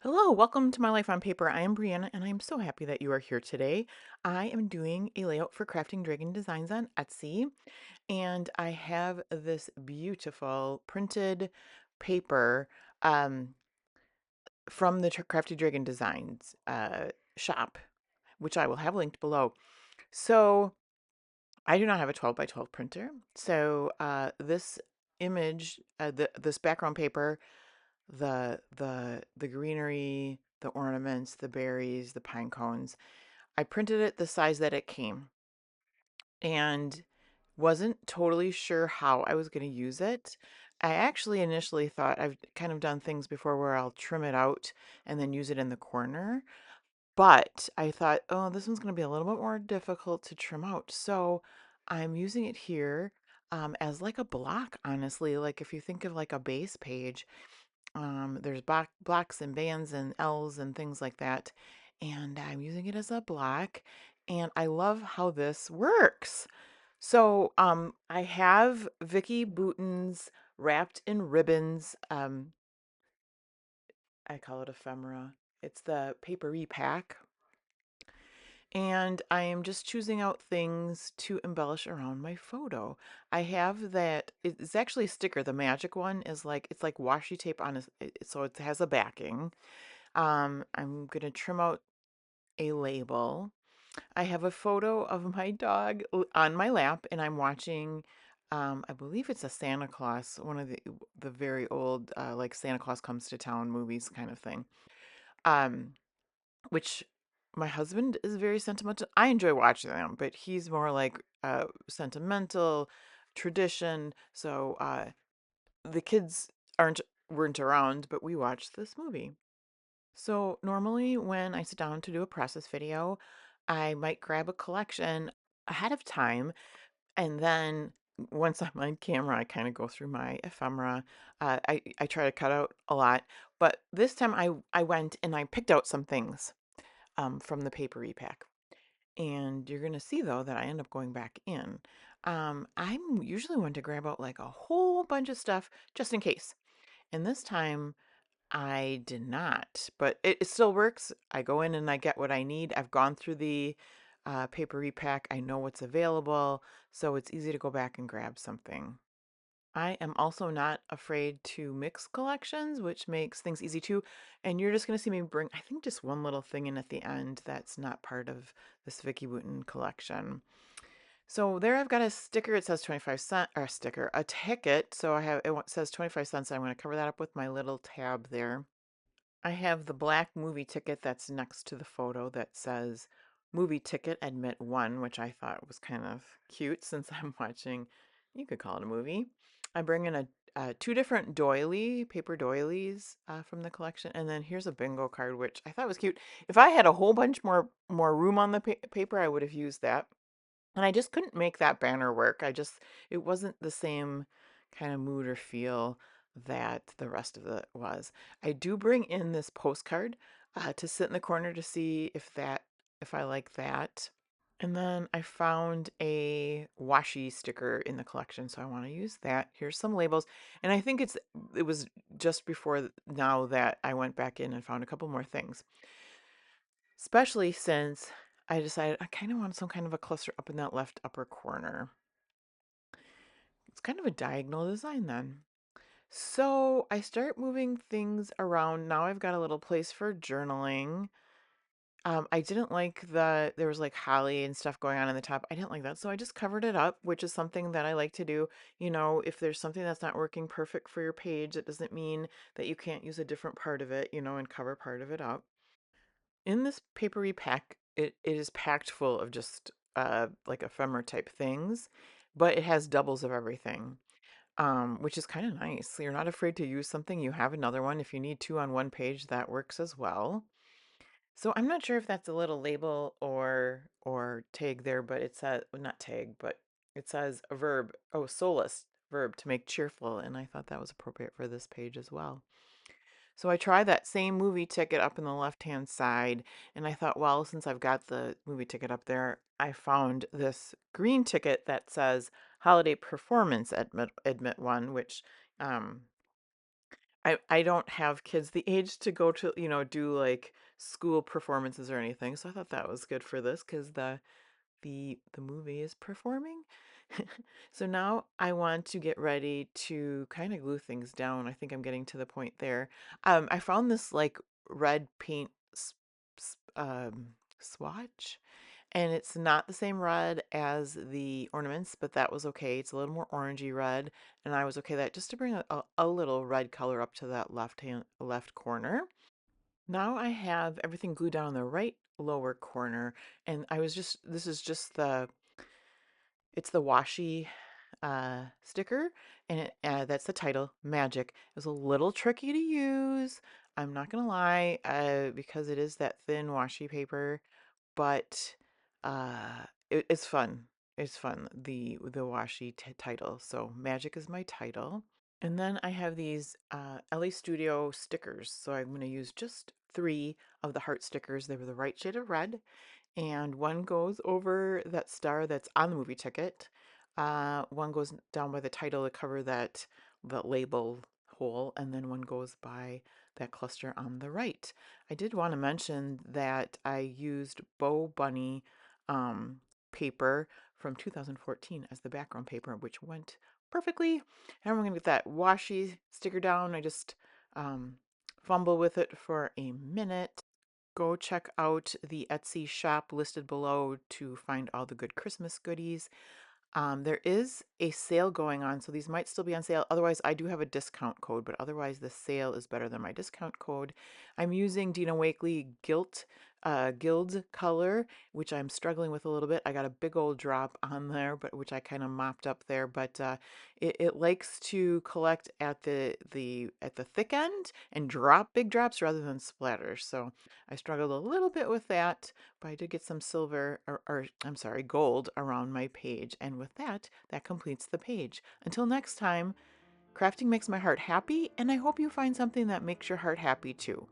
Hello, welcome to My Life on Paper. I am Brianna and I'm so happy that you are here today. I am doing a layout for Crafting Dragon Designs on Etsy, and I have this beautiful printed paper um, from the Crafty Dragon Designs shop, which I will have linked below. So I do not have a 12 by 12 printer. So this image, this background paper, the greenery, the ornaments, the berries, the pine cones. I printed it the size that it came and wasn't totally sure how I was going to use it. I actually initially thought I've kind of done things before where I'll trim it out and then use it in the corner. But I thought, oh, this one's going to be a little bit more difficult to trim out. So I'm using it here as like a block, honestly. Like if you think of like a base page, there's blocks and bands and L's and things like that. And I'm using it as a block. And I love how this works. So I have Vicky Bouton's wrapped in ribbons. I call it ephemera. It's the papery pack. And I am just choosing out things to embellish around my photo. I have that, it's actually a sticker. The magic one is like, it's like washi tape on a, so it has a backing. I'm gonna trim out a label. I have a photo of my dog on my lap, and I'm watching. I believe it's a Santa Claus, one of the very old like Santa Claus Comes to Town movies kind of thing. Um, which my husband is very sentimental. I enjoy watching them, but he's more like sentimental, tradition. So the kids aren't weren't around, but we watched this movie. So normally when I sit down to do a process video, I might grab a collection ahead of time, and then once I'm on camera, I kind of go through my ephemera. I try to cut out a lot, but this time I went and I picked out some things from the papery pack. And you're gonna see though that I end up going back in. I'm usually one to grab out like a whole bunch of stuff just in case. And this time I did not, but it still works. I go in and I get what I need. I've gone through the paper repack. I know what's available, so it's easy to go back and grab something. I am also not afraid to mix collections, which makes things easy too. And you're just going to see me bring, I think, just one little thing in at the end that's not part of this Vicky Wooten collection. So there I've got a sticker. It says 25 cent, or a sticker, a ticket. So I have, says 25 cents. I'm going to cover that up with my little tab there. I have the black movie ticket that's next to the photo that says movie ticket admit one, which I thought was kind of cute since I'm watching, you could call it a movie. I bring in two different paper doilies from the collection, and then here's a bingo card, which I thought was cute. If I had a whole bunch more room on the paper, I would have used that. And I just couldn't make that banner work. It wasn't the same kind of mood or feel that the rest of it was. I do bring in this postcard to sit in the corner to see if I like that. And then I found a washi sticker in the collection, so I want to use that. Here's some labels. And I think it was just before now that I went back in and found a couple more things. Especially since I decided I kind of want some kind of a cluster up in that left upper corner. It's kind of a diagonal design then. So I start moving things around. Now I've got a little place for journaling. I didn't like there was like holly and stuff going on in the top. I didn't like that. So I just covered it up, which is something that I like to do. You know, if there's something that's not working perfect for your page, it doesn't mean that you can't use a different part of it, and cover part of it up. In this papery pack, it is packed full of just like ephemera type things, but it has doubles of everything, which is kind of nice. You're not afraid to use something. You have another one. If you need two on one page, that works as well. So I'm not sure if that's a little label or tag there, but it says, well, not tag, but it says a verb. Oh, solace verb to make cheerful, and I thought that was appropriate for this page as well. So I tried that same movie ticket up in the left-hand side, and I thought, well, since I've got the movie ticket up there, I found this green ticket that says holiday performance admit one, which um, I don't have kids the age to go to, do like school performances or anything. So I thought that was good for this because the movie is performing. So now I want to get ready to kind of glue things down. I think I'm getting to the point there. I found this like red paint swatch, and it's not the same red as the ornaments, but that was okay. It's a little more orangey red, and I was okay that just to bring a little red color up to that left corner. Now I have everything glued down on the right lower corner, and this is just it's the washi sticker, and that's the title, Magic. It was a little tricky to use. I'm not gonna lie, because it is that thin washi paper, but it's fun. It's fun. The washi title. So Magic is my title. And then I have these LA Studio stickers. So I'm going to use just 3 of the heart stickers. They were the right shade of red, and one goes over that star that's on the movie ticket. One goes down by the title to cover that label hole, and then one goes by that cluster on the right. I did want to mention that I used Bow Bunny um, paper from 2014 as the background paper, which went perfectly. And I'm going to get that washi sticker down. I just um, fumble with it for a minute. Go check out the Etsy shop listed below to find all the good Christmas goodies. There is a sale going on, so these might still be on sale. Otherwise, I do have a discount code, but otherwise, the sale is better than my discount code. I'm using Dina Wakley Guild color, which I'm struggling with a little bit. I got a big old drop on there, but which I kind of mopped up there. But it likes to collect at the thick end and drop big drops rather than splatters. So I struggled a little bit with that, but I did get some silver, or I'm sorry, gold around my page. And with that, that completes the page. Until next time, crafting makes my heart happy, and I hope you find something that makes your heart happy too.